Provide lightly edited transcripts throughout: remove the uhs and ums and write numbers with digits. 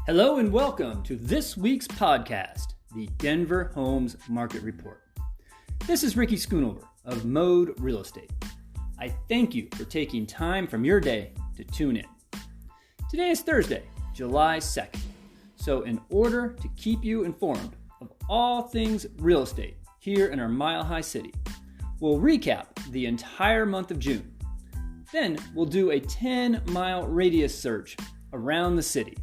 Hello and welcome to this week's podcast, the Denver Homes Market Report. This is Ricky Schoonover of Mode Real Estate. I thank you for taking time from your day to tune in. Today is Thursday, July 2nd. So in order to keep you informed of all things real estate here in our Mile High City, we'll recap the entire month of June. Then we'll do a 10-mile radius search around the city.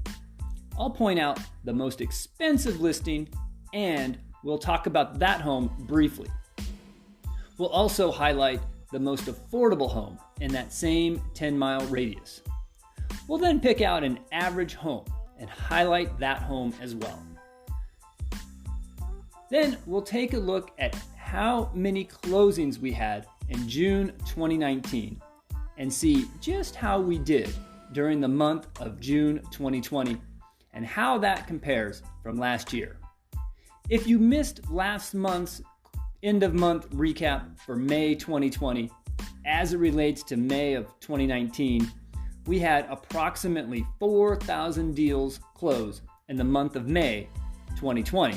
I'll point out the most expensive listing and we'll talk about that home briefly. We'll also highlight the most affordable home in that same 10-mile radius. We'll then pick out an average home and highlight that home as well. Then we'll take a look at how many closings we had in June 2019 and see just how we did during the month of June 2020 and how that compares from last year. If you missed last month's end of month recap for May 2020, as it relates to May of 2019, we had approximately 4,000 deals close in the month of May 2020,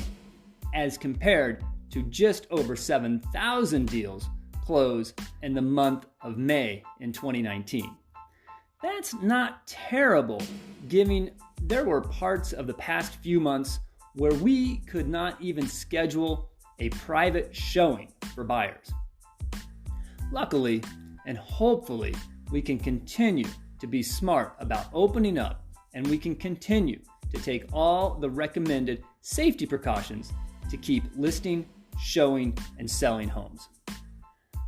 as compared to just over 7,000 deals close in the month of May in 2019. That's not terrible, given there were parts of the past few months where we could not even schedule a private showing for buyers. Luckily, and hopefully, we can continue to be smart about opening up, and we can continue to take all the recommended safety precautions to keep listing, showing, and selling homes. All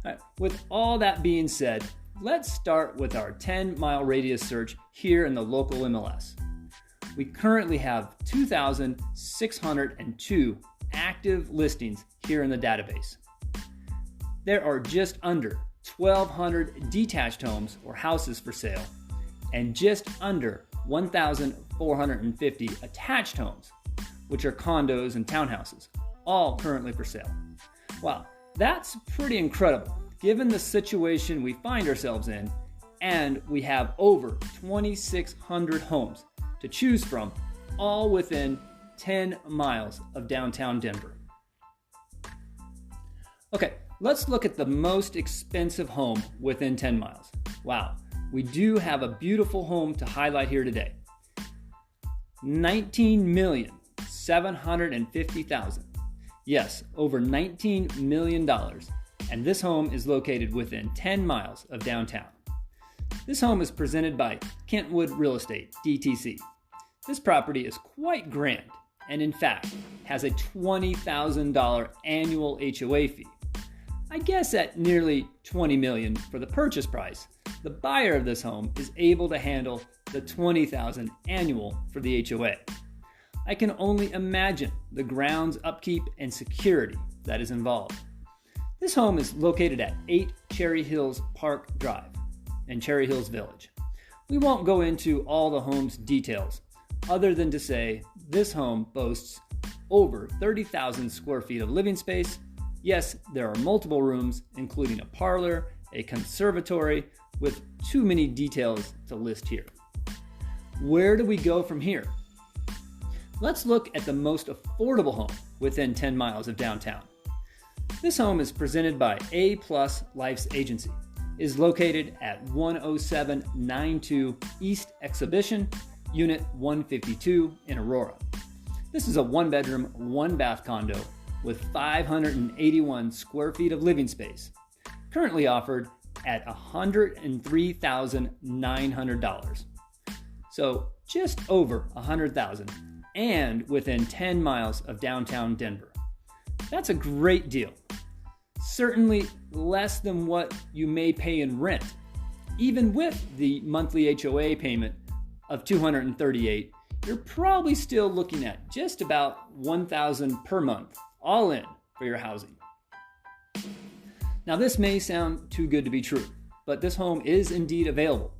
right, with all that being said, let's start with our 10-mile radius search here in the local MLS. We currently have 2,602 active listings here in the database. There are just under 1,200 detached homes or houses for sale and just under 1,450 attached homes, which are condos and townhouses, all currently for sale. Wow, that's pretty incredible given the situation we find ourselves in, and we have over 2,600 homes to choose from, all within 10 miles of downtown Denver. Okay, let's look at the most expensive home within 10 miles. Wow, we do have a beautiful home to highlight here today. $19,750,000. Yes, over $19 million. And this home is located within 10 miles of downtown. This home is presented by Kentwood Real Estate, DTC. This property is quite grand and in fact has a $20,000 annual HOA fee. I guess at nearly $20 million for the purchase price, the buyer of this home is able to handle the $20,000 annual for the HOA. I can only imagine the grounds upkeep and security that is involved. This home is located at 8 Cherry Hills Park Drive in Cherry Hills Village. We won't go into all the home's details, other than to say this home boasts over 30,000 square feet of living space. Yes, there are multiple rooms, including a parlor, a conservatory, with too many details to list here. Where do we go from here? Let's look at the most affordable home within 10 miles of downtown. This home is presented by A+ Life's Agency. It is located at 10792 East Exhibition, Unit 152 in Aurora. This is a 1-bedroom, 1-bath condo with 581 square feet of living space, currently offered at $103,900. So just over $100,000 and within 10 miles of downtown Denver. That's a great deal. Certainly less than what you may pay in rent. Even with the monthly HOA payment of $238, you're probably still looking at just about $1,000 per month, all in for your housing. Now this may sound too good to be true, but this home is indeed available.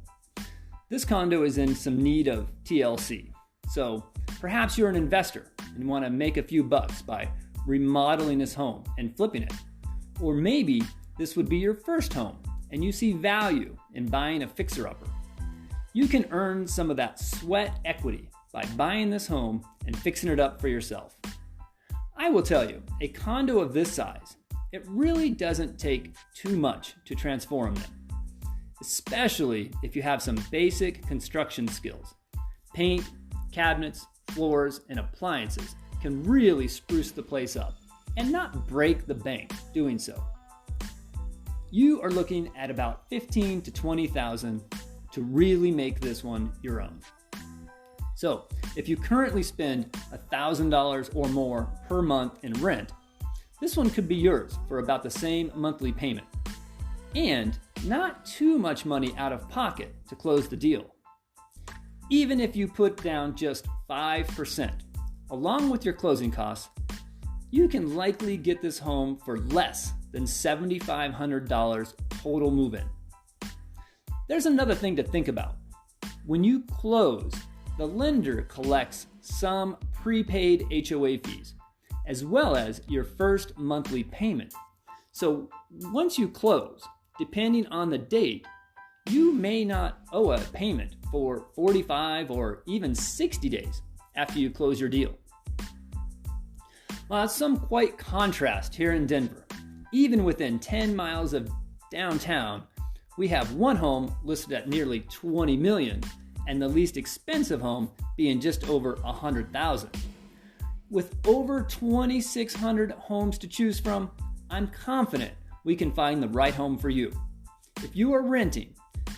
This condo is in some need of TLC, so perhaps you're an investor and want to make a few bucks by remodeling this home and flipping it. Or maybe this would be your first home and you see value in buying a fixer-upper. You can earn some of that sweat equity by buying this home and fixing it up for yourself. I will tell you, a condo of this size, it really doesn't take too much to transform them, especially if you have some basic construction skills. Paint, cabinets, floors, and appliances can really spruce the place up and not break the bank doing so. You are looking at about $15,000 to $20,000 to really make this one your own. So, if you currently spend $1,000 or more per month in rent, this one could be yours for about the same monthly payment, and not too much money out of pocket to close the deal. Even if you put down just 5%, along with your closing costs, you can likely get this home for less than $7,500 total move-in. There's another thing to think about. When you close, the lender collects some prepaid HOA fees, as well as your first monthly payment. So once you close, depending on the date, you may not owe a payment for 45 or even 60 days after you close your deal. Well, that's some quite contrast here in Denver. Even within 10 miles of downtown, we have one home listed at nearly $20 million, and the least expensive home being just over $100,000. With over 2,600 homes to choose from, I'm confident we can find the right home for you. If you are renting,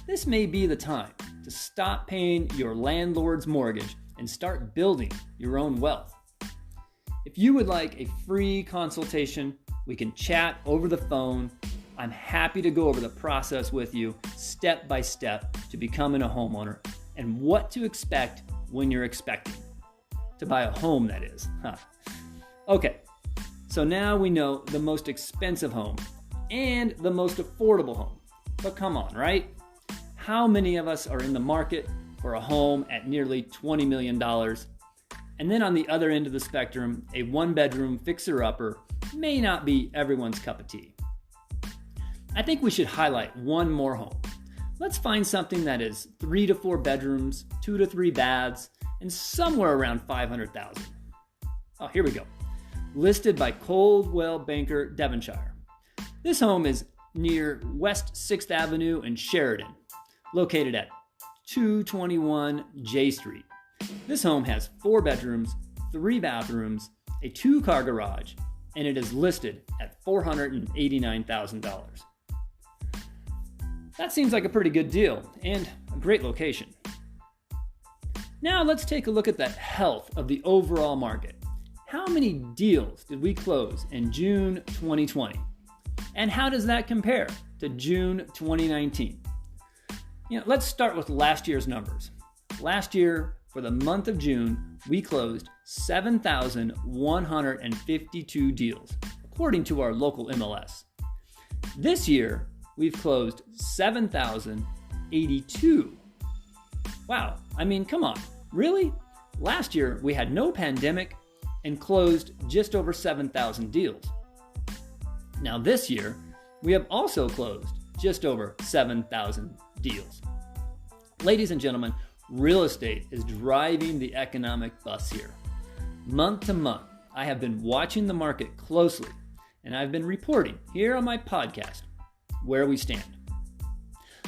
this may be the time to stop paying your landlord's mortgage and start building your own wealth. If you would like a free consultation, we can chat over the phone. I'm happy to go over the process with you step by step to becoming a homeowner and what to expect when you're expecting to buy a home, that is. Okay, so now we know the most expensive home and the most affordable home. But come on, right? How many of us are in the market for a home at nearly $20 million? And then on the other end of the spectrum, a one-bedroom fixer-upper may not be everyone's cup of tea. I think we should highlight one more home. Let's find something that is 3 to 4 bedrooms, 2 to 3 baths, and somewhere around $500,000. Oh, here we go. Listed by Coldwell Banker, Devonshire. This home is near West 6th Avenue in Sheridan, located at 221 J Street. This home has 4 bedrooms, 3 bathrooms, a 2-car garage, and it is listed at $489,000. That seems like a pretty good deal and a great location. Now let's take a look at the health of the overall market. How many deals did we close in June 2020? And how does that compare to June 2019? Let's start with last year's numbers. Last year, for the month of June, we closed 7,152 deals, according to our local MLS. This year, we've closed 7,082. Wow, come on, really? Last year, we had no pandemic and closed just over 7,000 deals. Now this year, we have also closed just over 7,000 deals. Ladies and gentlemen, real estate is driving the economic bus here. Month to month, I have been watching the market closely, and I've been reporting here on my podcast where we stand.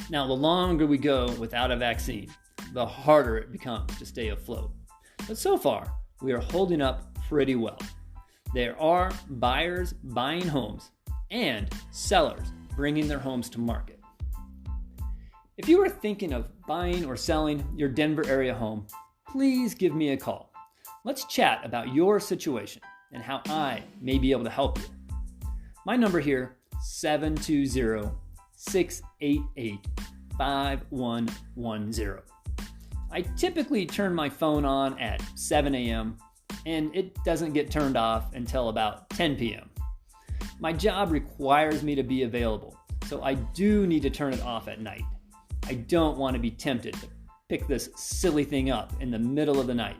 Now, the longer we go without a vaccine, the harder it becomes to stay afloat. But so far, we are holding up pretty well. There are buyers buying homes and sellers bringing their homes to market. If you are thinking of buying or selling your Denver area home, please give me a call. Let's chat about your situation and how I may be able to help you. My number here, 720-688-5110. I typically turn my phone on at 7 a.m. and it doesn't get turned off until about 10 p.m. My job requires me to be available, so I do need to turn it off at night. I don't want to be tempted to pick this silly thing up in the middle of the night.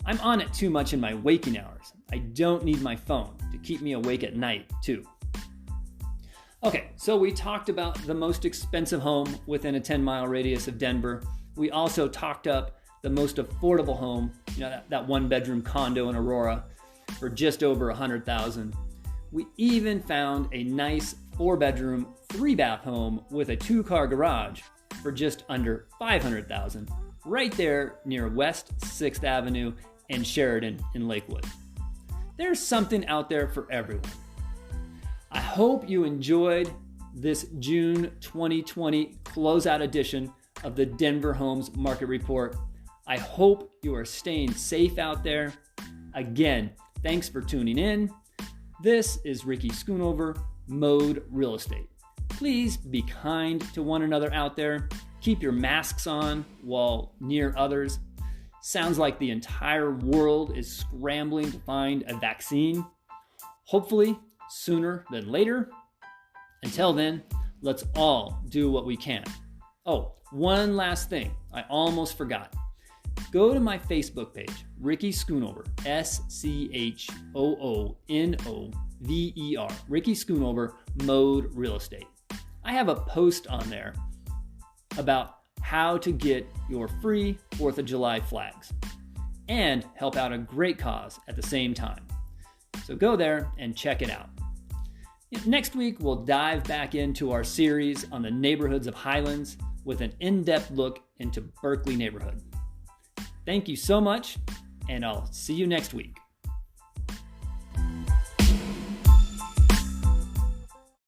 I'm on it too much in my waking hours. I don't need my phone to keep me awake at night, too. Okay, so we talked about the most expensive home within a 10-mile radius of Denver. We also talked up the most affordable home, that one-bedroom condo in Aurora, for just over $100,000. We even found a nice 4-bedroom, 3-bath home with a 2-car garage for just under $500,000, right there near West 6th Avenue and Sheridan in Lakewood. There's something out there for everyone. I hope you enjoyed this June 2020 closeout edition of the Denver Homes Market Report. I hope you are staying safe out there. Again, thanks for tuning in. This is Ricky Schoonover, Mode Real Estate. Please be kind to one another out there. Keep your masks on while near others. Sounds like the entire world is scrambling to find a vaccine. Hopefully sooner than later. Until then, let's all do what we can. Oh, one last thing. I almost forgot. Go to my Facebook page, Ricky Schoonover, SCHOONOVER, Ricky Schoonover, Mode Real Estate. I have a post on there about how to get your free 4th of July flags and help out a great cause at the same time. So go there and check it out. Next week, we'll dive back into our series on the neighborhoods of Highlands with an in-depth look into Berkeley neighborhood. Thank you so much, and I'll see you next week.